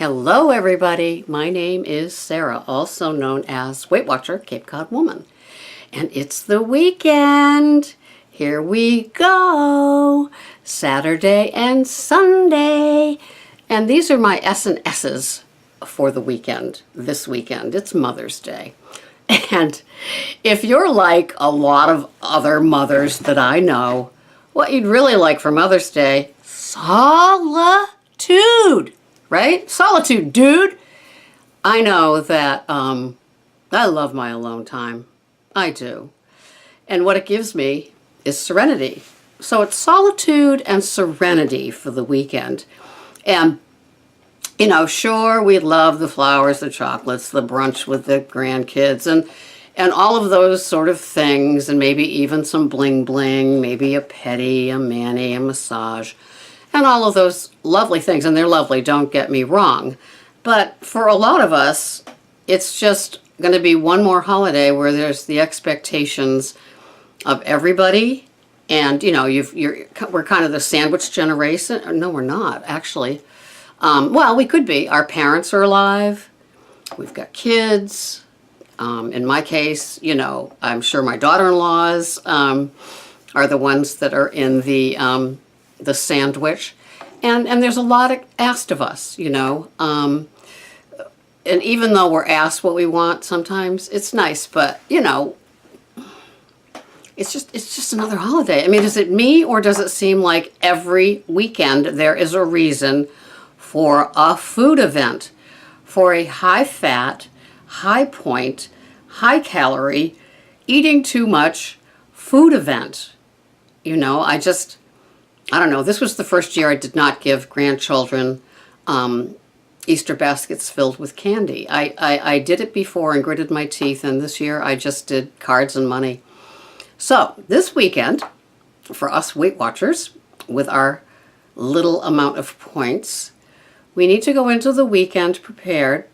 Hello everybody, my name is Sarah, also known as Weight Watcher Cape Cod Woman. And it's the weekend. Here we go. Saturday and Sunday. And these are my S&S's for the weekend, this weekend. It's Mother's Day. And if you're like a lot of other mothers that I know, what you'd really like for Mother's Day, solitude, right? Solitude, dude. I know that I love my alone time. I do. And what it gives me is serenity. So it's solitude and serenity for the weekend. And, you know, sure, we love the flowers, the chocolates, the brunch with the grandkids, and all of those sort of things, and maybe even some bling bling, maybe a pedi, a mani, a massage, and all of those lovely things. And they're lovely, don't get me wrong. But for a lot of us, it's just going to be one more holiday where there's the expectations of everybody. And, you know, we're kind of the sandwich generation. No, we're not, actually. Well, we could be. Our parents are alive. We've got kids. In my case, you know, I'm sure my daughter-in-laws are the ones that are in the sandwich. And there's a lot asked of us, you know. And even though we're asked what we want sometimes, it's nice. But, you know, it's just another holiday. I mean, is it me, or does it seem like every weekend there is a reason for a food event, for a high-fat, high-point, high-calorie, eating too much food event? You know, I don't know. This was the first year I did not give grandchildren Easter baskets filled with candy. I did it before and gritted my teeth, and this year I just did cards and money. So this weekend, for us Weight Watchers, with our little amount of points, we need to go into the weekend prepared.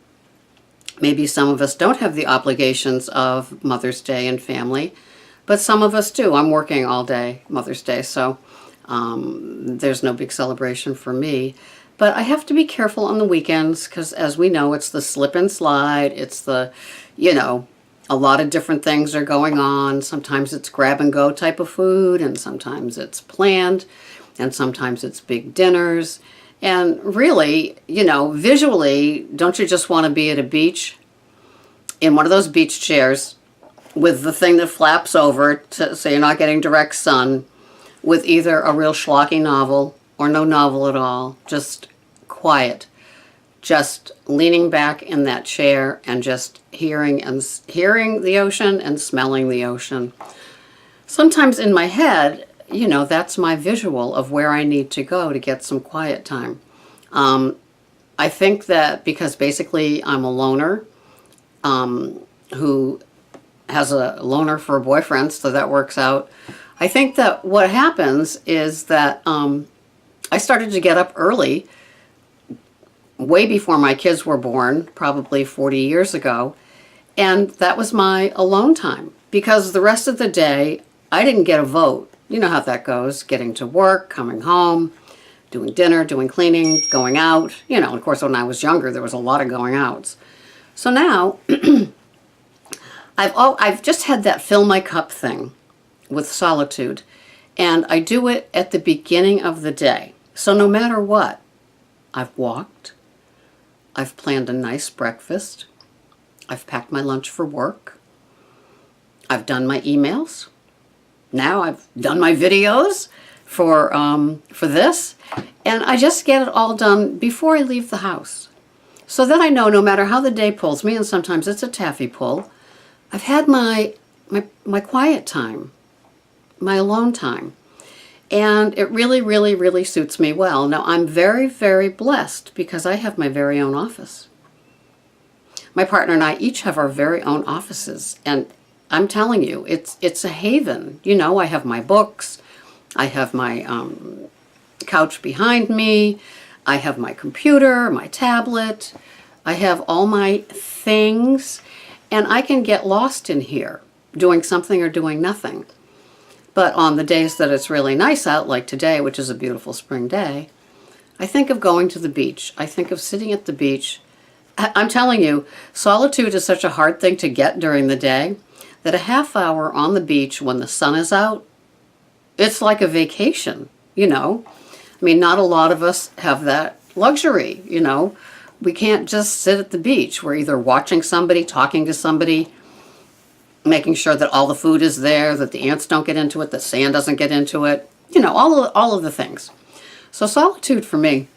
Maybe some of us don't have the obligations of Mother's Day and family, but some of us do. I'm working all day Mother's Day, so there's no big celebration for me. But I have to be careful on the weekends because, as we know, it's the slip and slide. It's the, you know, a lot of different things are going on. Sometimes it's grab and go type of food, and sometimes it's planned, and sometimes it's big dinners. And really, you know, visually, don't you just want to be at a beach in one of those beach chairs with the thing that flaps over so you're not getting direct sun, with either a real schlocky novel or no novel at all, just quiet, just leaning back in that chair and just hearing the ocean and smelling the ocean. Sometimes in my head, you know, that's my visual of where I need to go to get some quiet time. I think that because basically I'm a loner who has a loner for a boyfriend, so that works out. I think that what happens is that I started to get up early way before my kids were born, probably 40 years ago, and that was my alone time, because the rest of the day I didn't get a vote. You know how that goes, getting to work, coming home, doing dinner, doing cleaning, going out. You know, of course, when I was younger, there was a lot of going outs. So now, I've just had that fill my cup thing with solitude, and I do it at the beginning of the day. So no matter what, I've walked, I've planned a nice breakfast, I've packed my lunch for work, I've done my emails, now I've done my videos for this, and I just get it all done before I leave the house. So then I know no matter how the day pulls me, and sometimes it's a taffy pull, I've had my quiet time, my alone time. And it really, really, really suits me well. Now, I'm very, very blessed because I have my very own office. My partner and I each have our very own offices. And I'm telling you, it's a haven. You know, I have my books. I have my couch behind me. I have my computer, my tablet. I have all my things. And I can get lost in here doing something or doing nothing. But on the days that it's really nice out, like today, which is a beautiful spring day, I think of going to the beach. I think of sitting at the beach. I'm telling you, solitude is such a hard thing to get during the day that a half hour on the beach when the sun is out, it's like a vacation, you know. I mean, not a lot of us have that luxury, you know. We can't just sit at the beach. We're either watching somebody, talking to somebody, making sure that all the food is there, that the ants don't get into it, that sand doesn't get into it, you know, all of the things. So solitude for me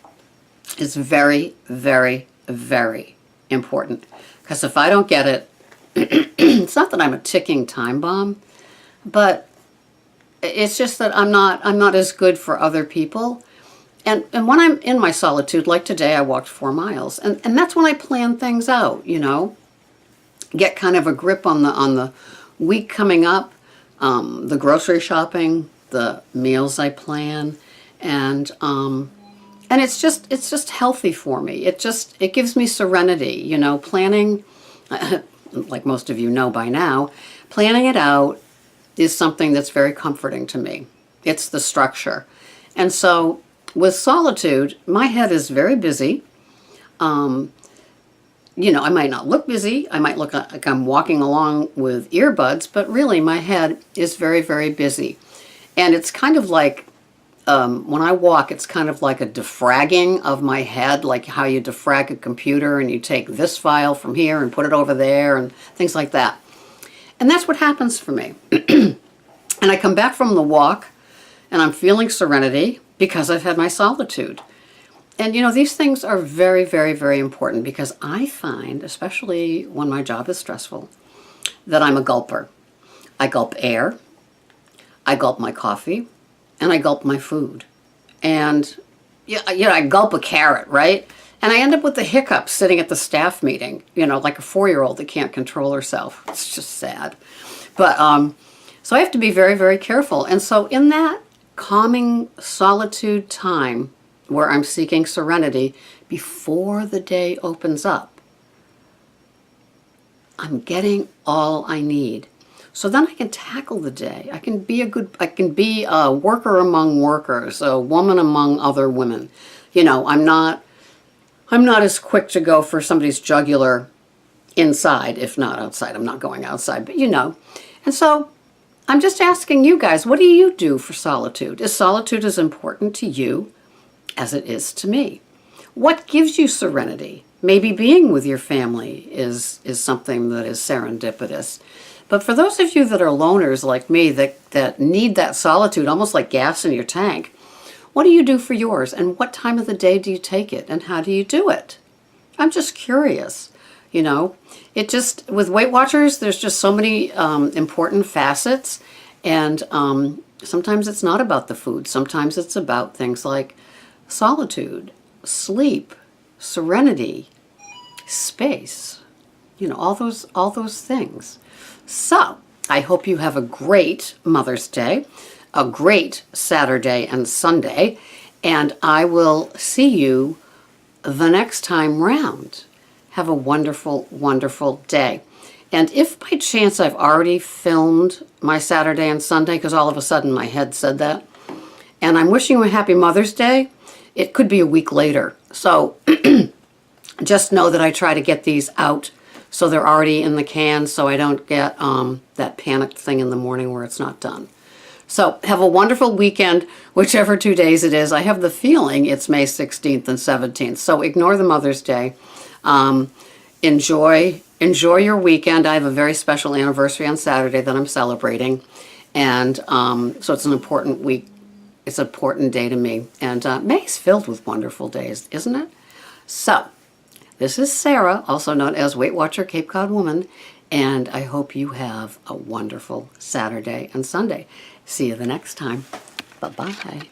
is very, very, very important. Because if I don't get it, it's not that I'm a ticking time bomb, but it's just that I'm not as good for other people. And when I'm in my solitude, like today, I walked 4 miles, and that's when I plan things out, you know, get kind of a grip on the week coming up, the grocery shopping, the meals I plan, and it's just healthy for me. It gives me serenity, you know, planning, like most of you know by now, planning it out is something that's very comforting to me. It's the structure. And so with solitude, my head is very busy. You know, I might not look busy. I might look like I'm walking along with earbuds, but really my head is very, very busy. And it's kind of like, when I walk, it's kind of like a defragging of my head, like how you defrag a computer and you take this file from here and put it over there and things like that. And that's what happens for me. And I come back from the walk and I'm feeling serenity because I've had my solitude. And you know, these things are very, very, very important because I find, especially when my job is stressful, that I'm a gulper. I gulp air, I gulp my coffee, and I gulp my food. And yeah, you know, I gulp a carrot, right? And I end up with the hiccups sitting at the staff meeting, you know, like a 4-year-old that can't control herself. It's just sad. But so I have to be very, very careful. And so in that calming solitude time where I'm seeking serenity before the day opens up, I'm getting all I need. So then I can tackle the day. I can be a worker among workers, a woman among other women. You know, I'm not as quick to go for somebody's jugular inside, if not outside. I'm not going outside, but you know. And so I'm just asking you guys, what do you do for solitude? Is solitude as important to you as it is to me? What gives you serenity? Maybe being with your family is something that is serendipitous. But for those of you that are loners like me, that need that solitude, almost like gas in your tank, what do you do for yours? And what time of the day do you take it? And how do you do it? I'm just curious, you know. It just, with Weight Watchers, there's just so many important facets. And sometimes it's not about the food. Sometimes it's about things like solitude, sleep, serenity, space, you know, all those things. So I hope you have a great Mother's Day, a great Saturday and Sunday, and I will see you the next time round. Have a wonderful, wonderful day. And if by chance I've already filmed my Saturday and Sunday, because all of a sudden my head said that, and I'm wishing you a happy Mother's Day, it could be a week later. So just know that I try to get these out so they're already in the can so I don't get that panicked thing in the morning where it's not done. So have a wonderful weekend, whichever 2 days it is. I have the feeling it's May 16th and 17th, so ignore the Mother's Day. Enjoy your weekend. I have a very special anniversary on Saturday that I'm celebrating, and so it's an important week. It's an important day to me, and May is filled with wonderful days, isn't it? So this is Sarah, also known as Weight Watcher Cape Cod Woman, and I hope you have a wonderful Saturday and Sunday. See you the next time. Bye-bye.